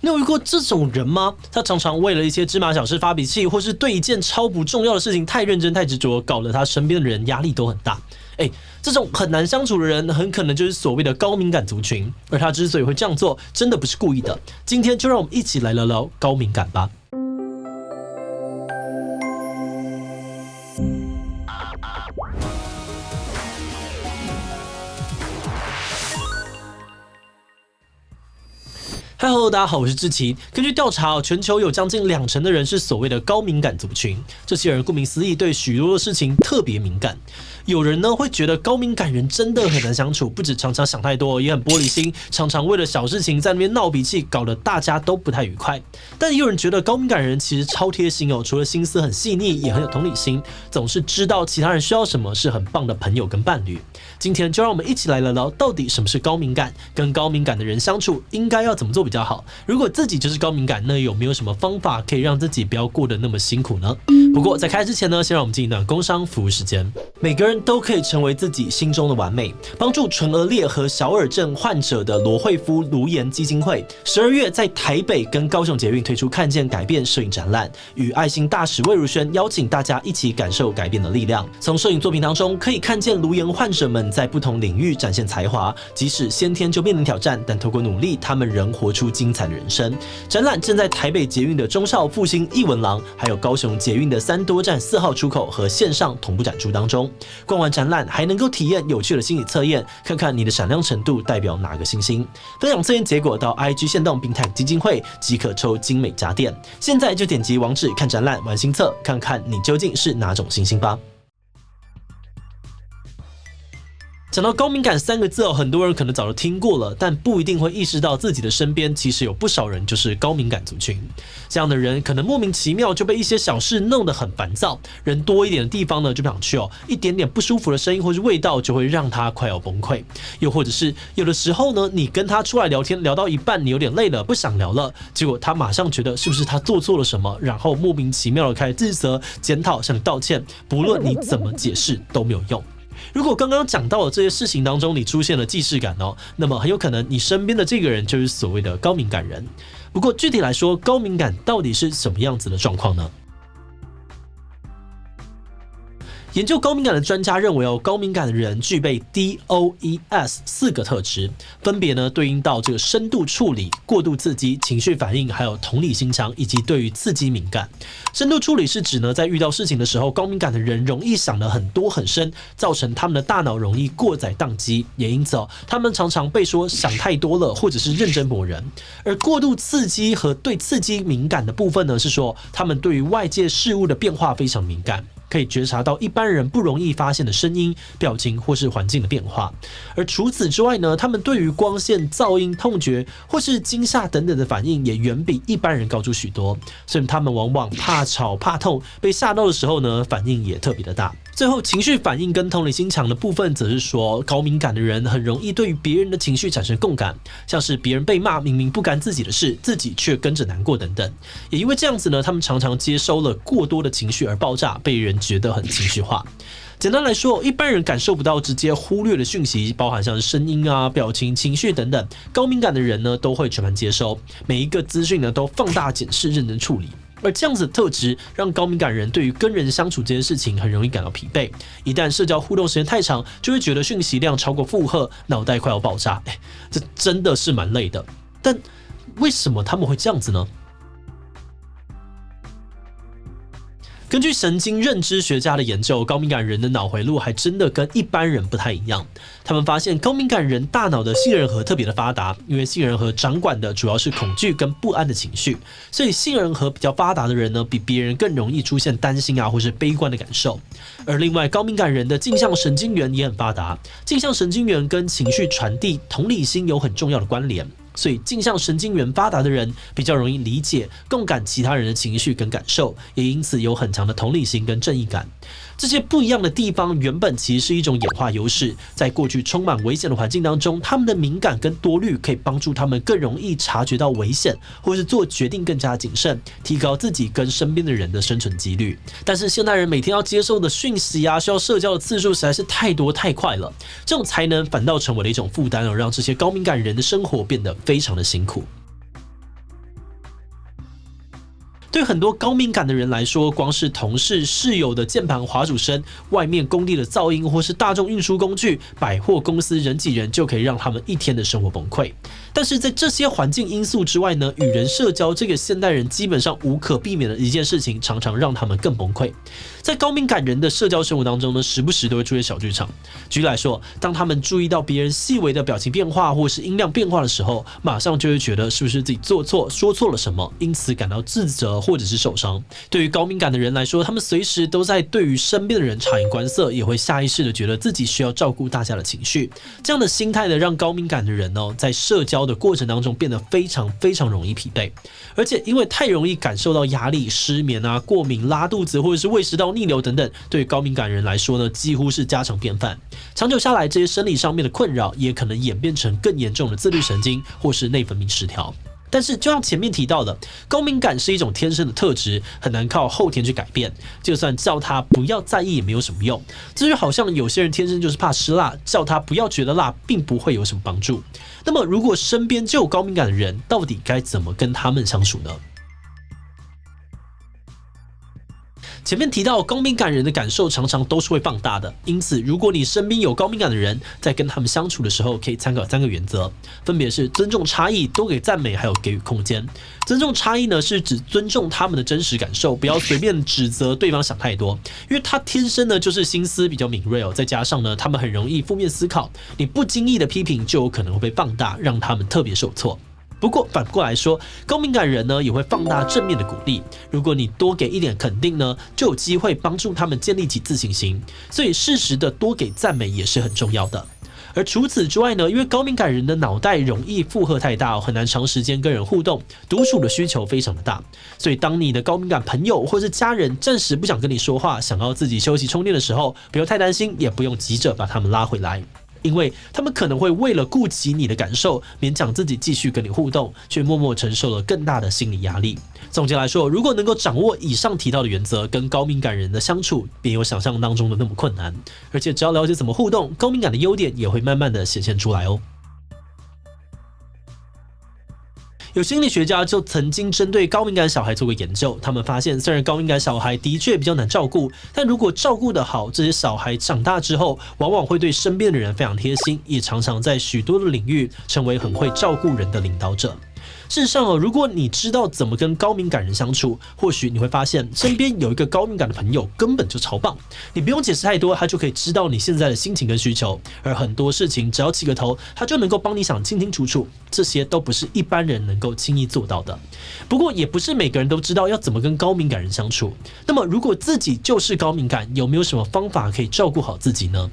你有遇过这种人吗？他常常为了一些芝麻小事发脾气，或是对一件超不重要的事情太认真太执着，搞得他身边的人压力都很大。这种很难相处的人，很可能就是所谓的高敏感族群，而他之所以会这样做，真的不是故意的。今天就让我们一起来聊聊高敏感吧。Hello， 大家好，我是志奇。根据调查，全球有将近20%的人是所谓的高敏感族群。这些人顾名思义，对许多的事情特别敏感。有人呢会觉得高敏感人真的很难相处，不止常常想太多，也很玻璃心，常常为了小事情在那边闹脾气，搞得大家都不太愉快。但也有人觉得高敏感人其实超贴心哦，除了心思很细腻，也很有同理心，总是知道其他人需要什么，是很棒的朋友跟伴侣。今天就让我们一起来聊聊，到底什么是高敏感，跟高敏感的人相处应该要怎么做比较好。如果自己就是高敏感，那有没有什么方法可以让自己不要过得那么辛苦呢？不过在开始之前呢，先让我们进一段工商服务时间。每个人都可以成为自己心中的完美。帮助唇腭裂和小耳症患者的罗惠夫卢颜基金会12月在台北跟高雄捷运推出看见改变摄影展览，与爱心大使魏如萱邀请大家一起感受改变的力量。从摄影作品当中可以看见卢颜患者们在不同领域展现才华，即使先天就面临挑战，但透过努力，他们仍活出精彩的人生。展览正在台北捷运的忠孝复兴艺文廊，还有高雄捷运的3多站4号出口和线上同步展出当中。逛完展览还能够体验有趣的心理测验，看看你的闪亮程度代表哪个星星。分享测验结果到 IG 限动并 tag 基金会即可抽精美家电。现在就点击网址看展览玩心测，看看你究竟是哪种星星吧。讲到高敏感3个字很多人可能早就听过了，但不一定会意识到自己的身边其实有不少人就是高敏感族群。这样的人可能莫名其妙就被一些小事弄得很烦躁，人多一点的地方呢就不想去一点点不舒服的声音或是味道就会让他快要崩溃。又或者是有的时候呢，你跟他出来聊天，聊到一半你有点累了，不想聊了，结果他马上觉得是不是他做错了什么，然后莫名其妙的开始自责、检讨、向你道歉，不论你怎么解释都没有用。如果刚刚讲到的这些事情当中你出现了既视感那么很有可能你身边的这个人就是所谓的高敏感人。不过具体来说，高敏感到底是什么样子的状况呢？研究高敏感的专家认为高敏感的人具备 DOES 4个特质，分别呢对应到这个深度处理、过度刺激、情绪反应，还有同理心强，以及对于刺激敏感。深度处理是指呢，在遇到事情的时候，高敏感的人容易想得很多很深，造成他们的大脑容易过载宕机，也因此他们常常被说想太多了，或者是认真磨人。而过度刺激和对刺激敏感的部分呢，是说他们对于外界事物的变化非常敏感，可以觉察到一般人不容易发现的声音、表情或是环境的变化。而除此之外呢，他们对于光线、噪音、痛觉或是惊吓等等的反应也远比一般人高出许多，所以他们往往怕吵、怕痛，被吓到的时候呢，反应也特别的大。最后，情绪反应跟同理心强的部分，则是说高敏感的人很容易对于别人的情绪产生共感，像是别人被骂，明明不干自己的事，自己却跟着难过等等。也因为这样子呢，他们常常接收了过多的情绪而爆炸，被人觉得很情绪化。简单来说，一般人感受不到直接忽略的讯息，包含像声音啊、表情、情绪等等，高敏感的人呢都会全盘接收，每一个资讯呢都放大检视、认真处理。而这样子的特质让高敏感人对于跟人相处这件事情很容易感到疲惫，一旦社交互动时间太长，就会觉得讯息量超过负荷，脑袋快要爆炸。这真的是蛮累的。但为什么他们会这样子呢？根据神经认知学家的研究，高敏感人的脑回路还真的跟一般人不太一样。他们发现高敏感人大脑的杏仁核特别的发达，因为杏仁核掌管的主要是恐惧跟不安的情绪，所以杏仁核比较发达的人呢，比别人更容易出现担心或是悲观的感受。而另外，高敏感人的镜像神经元也很发达，镜像神经元跟情绪传递、同理心有很重要的关联。所以镜像神经元发达的人比较容易理解、共感其他人的情绪跟感受，也因此有很强的同理心跟正义感。这些不一样的地方原本其实是一种演化优势，在过去充满危险的环境当中，他们的敏感跟多虑可以帮助他们更容易察觉到危险，或是做决定更加谨慎，提高自己跟身边的人的生存几率。但是现代人每天要接受的讯息需要社交的次数实在是太多太快了，这种才能反倒成为了一种负担，让这些高敏感人的生活变得非常的辛苦。对很多高敏感的人来说，光是同事、室友的键盘滑鼠声、外面工地的噪音，或是大众运输工具、百货公司人挤人，就可以让他们一天的生活崩溃。但是在这些环境因素之外呢，与人社交这个现代人基本上无可避免的一件事情，常常让他们更崩溃。在高敏感人的社交生活当中呢，时不时都会出现小剧场。举例来说，当他们注意到别人细微的表情变化或是音量变化的时候，马上就会觉得是不是自己做错、说错了什么，因此感到自责或者是受伤。对于高敏感的人来说，他们随时都在对于身边的人察言观色，也会下意识的觉得自己需要照顾大家的情绪。这样的心态呢，让高敏感的人在社交的过程当中变得非常非常容易疲惫，而且因为太容易感受到压力、失眠啊、过敏、拉肚子或者是胃食道逆流等等，对于高敏感人来说呢，几乎是家常便饭。长久下来，这些生理上面的困扰也可能演变成更严重的自律神经或是内分泌失调。但是就像前面提到的，高敏感是一种天生的特质，很难靠后天去改变，就算叫他不要在意也没有什么用。这就好像有些人天生就是怕吃辣，叫他不要觉得辣并不会有什么帮助。那么如果身边就有高敏感的人，到底该怎么跟他们相处呢？前面提到，高敏感人的感受常常都是会放大的，因此，如果你身边有高敏感的人，在跟他们相处的时候，可以参考3个原则，分别是尊重差异、多给赞美，还有给予空间。尊重差异呢，是指尊重他们的真实感受，不要随便指责对方想太多，因为他天生呢就是心思比较敏锐再加上呢，他们很容易负面思考，你不经意的批评就有可能会被放大，让他们特别受挫。不过反过来说，高敏感人呢也会放大正面的鼓励。如果你多给一点肯定呢，就有机会帮助他们建立起自信心。所以适时的多给赞美也是很重要的。而除此之外呢，因为高敏感人的脑袋容易负荷太大，很难长时间跟人互动，独处的需求非常的大。所以当你的高敏感朋友或是家人暂时不想跟你说话，想要自己休息充电的时候，不用太担心，也不用急着把他们拉回来。因为他们可能会为了顾及你的感受，勉强自己继续跟你互动，却默默承受了更大的心理压力。总结来说，如果能够掌握以上提到的原则，跟高敏感人的相处便有想象当中的那么困难。而且只要了解怎么互动，高敏感的优点也会慢慢的显现出来哦。有心理学家就曾经针对高敏感小孩做过研究，他们发现虽然高敏感小孩的确比较难照顾，但如果照顾得好，这些小孩长大之后往往会对身边的人非常贴心，也常常在许多的领域成为很会照顾人的领导者。事实上如果你知道怎么跟高敏感人相处，或许你会发现身边有一个高敏感的朋友根本就超棒，你不用解释太多，他就可以知道你现在的心情跟需求，而很多事情只要起个头，他就能够帮你想清清楚楚，这些都不是一般人能够轻易做到的。不过也不是每个人都知道要怎么跟高敏感人相处，那么如果自己就是高敏感，有没有什么方法可以照顾好自己呢？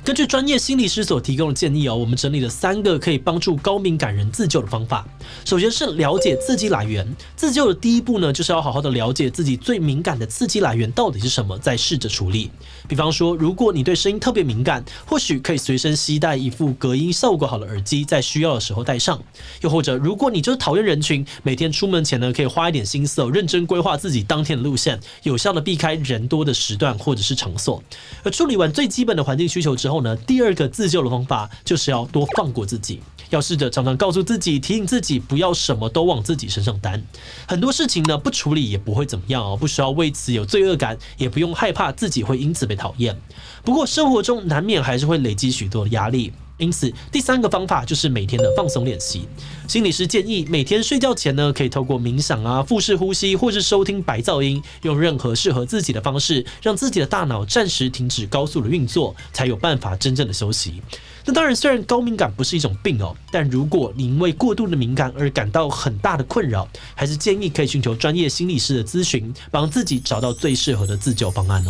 根据专业心理师所提供的建议我们整理了3个可以帮助高敏感人自救的方法。首先是了解刺激来源，自救的第一步呢，就是要好好的了解自己最敏感的刺激来源到底是什么，再试着处理。比方说，如果你对声音特别敏感，或许可以随身携带一副隔音效果好的耳机，在需要的时候戴上。又或者，如果你就是讨厌人群，每天出门前呢，可以花一点心思认真规划自己当天的路线，有效的避开人多的时段或者是场所。而处理完最基本的环境需求之后呢，第2个自救的方法就是要多放过自己，要试着常常告诉自己，提醒自己不要什么都往自己身上担。很多事情呢，不处理也不会怎么样不需要为此有罪恶感，也不用害怕自己会因此被讨厌。不过生活中难免还是会累积许多的压力，因此第3个方法就是每天的放松练习。心理师建议每天睡觉前呢，可以透过冥想腹式呼吸，或是收听白噪音，用任何适合自己的方式，让自己的大脑暂时停止高速的运作，才有办法真正的休息。那当然，虽然高敏感不是一种病但如果你因为过度的敏感而感到很大的困扰，还是建议可以寻求专业心理师的咨询，帮自己找到最适合的自救方案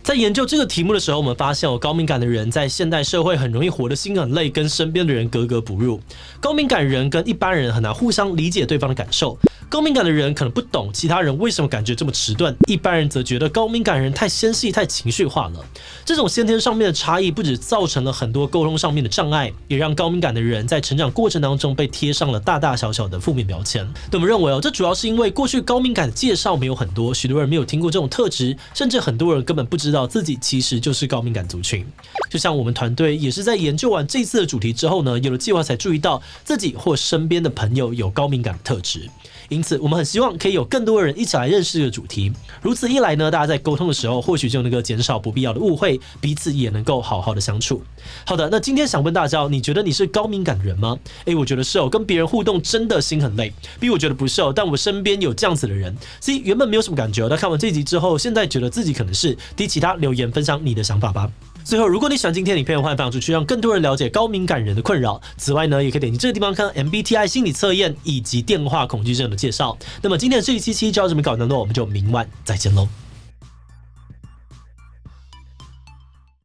在研究这个题目的时候，我们发现高敏感的人在现代社会很容易活得心很累，跟身边的人格格不入。高敏感人跟一般人很难互相理解对方的感受。高敏感的人可能不懂其他人为什么感觉这么迟钝，一般人则觉得高敏感人太纤细、太情绪化了。这种先天上面的差异，不只造成了很多沟通上面的障碍，也让高敏感的人在成长过程当中被贴上了大大小小的负面标签。我们认为这主要是因为过去高敏感的介绍没有很多，许多人没有听过这种特质，甚至很多人根本不知道自己其实就是高敏感族群。就像我们团队也是在研究完这次的主题之后呢，有了计划才注意到自己或身边的朋友有高敏感的特质。因此，我们很希望可以有更多的人一起来认识这个主题。如此一来呢，大家在沟通的时候，或许就能够减少不必要的误会，彼此也能够好好的相处。好的，那今天想问大家，你觉得你是高敏感的人吗？我觉得是哦，跟别人互动真的心很累。比我觉得不是哦，但我身边有这样子的人，所以原本没有什么感觉哦，但看完这集之后，现在觉得自己可能是。滴其他留言分享你的想法吧。最后，如果你喜欢今天的影片，欢迎分享出去，让更多人了解高敏感人的困扰。此外呢，也可以点击这个地方看 MBTI 心理测验以及电话恐惧症的介绍。那么今天的这一期就到这边告一段落，我们就明晚再见喽。